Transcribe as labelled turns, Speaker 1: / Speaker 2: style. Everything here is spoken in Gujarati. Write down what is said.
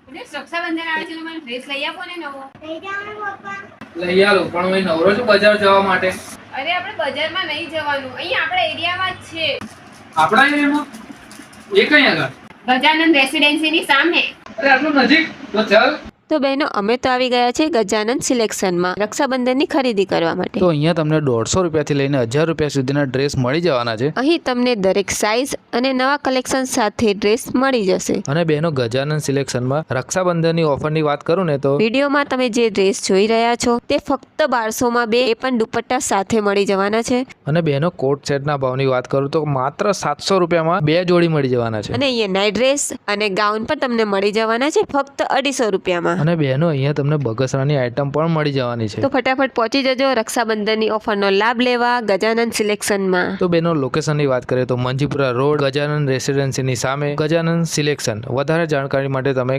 Speaker 1: રક્ષાબંધન આવે છે તો મને ડ્રેસ લઈ આપો ને નવો.
Speaker 2: લઈ આલો પણ હું નવરો છું બજાર જવા માટે.
Speaker 1: અરે આપણે બજારમાં નહીં જવાનું, અહીંયા આપણા એરિયામાં જ છે.
Speaker 2: આપણા એરિયામાં? એ કઈ આગળ?
Speaker 1: ગજાનંદ રેસિડેન્સીની સામે.
Speaker 2: અરે આટલું નજીક? તો ચાલ.
Speaker 3: તો બહેનો અમે તો આવી ગયા છે ગજાનંદ સિલેક્શનમાં રક્ષાબંધનની ખરીદી કરવા માટે.
Speaker 4: તો અહીંયા તમને 150 રૂપિયાથી લઈને 1000 રૂપિયા સુધીના ડ્રેસ મળી જવાના છે.
Speaker 3: અહીં તમને દરેક સાઇઝ અને નવા કલેક્શન સાથે ડ્રેસ મળી જશે.
Speaker 4: અને બહેનો ગજાનંદ સિલેક્શનમાં રક્ષાબંધનની ઓફરની વાત કરું ને તો
Speaker 3: વિડીયોમાં તમે જે ડ્રેસ જોઈ રહ્યા છો તે ફક્ત 1200માં 2 એ પણ દુપટ્ટા સાથે મળી જવાના છે.
Speaker 4: અને બહેનો કોટ સેટના ભાવની વાત કરું તો માત્ર 700 રૂપિયામાં 2 જોડી મળી જવાના છે.
Speaker 3: અને અહીંયા નાઇટ ડ્રેસ અને ગાઉન પણ તમને મળી જવાના છે ફક્ત 250 રૂપિયામાં.
Speaker 4: અને બહેનો અહીંયા તમને બગસરાની આઈટમ પણ મળી જવાની છે.
Speaker 3: તો ફટાફટ પહોંચી જજો રક્ષાબંધનની ઓફરનો લાભ લેવા ગજાનંદ સિલેક્શનમાં.
Speaker 4: તો બહેનો લોકેશનની વાત કરીએ તો મંજીપુરા રોડ ગજાનંદ રેસિડેન્સીની સામે ગજાનંદ સિલેક્શન. વધારે જાણકારી માટે તમે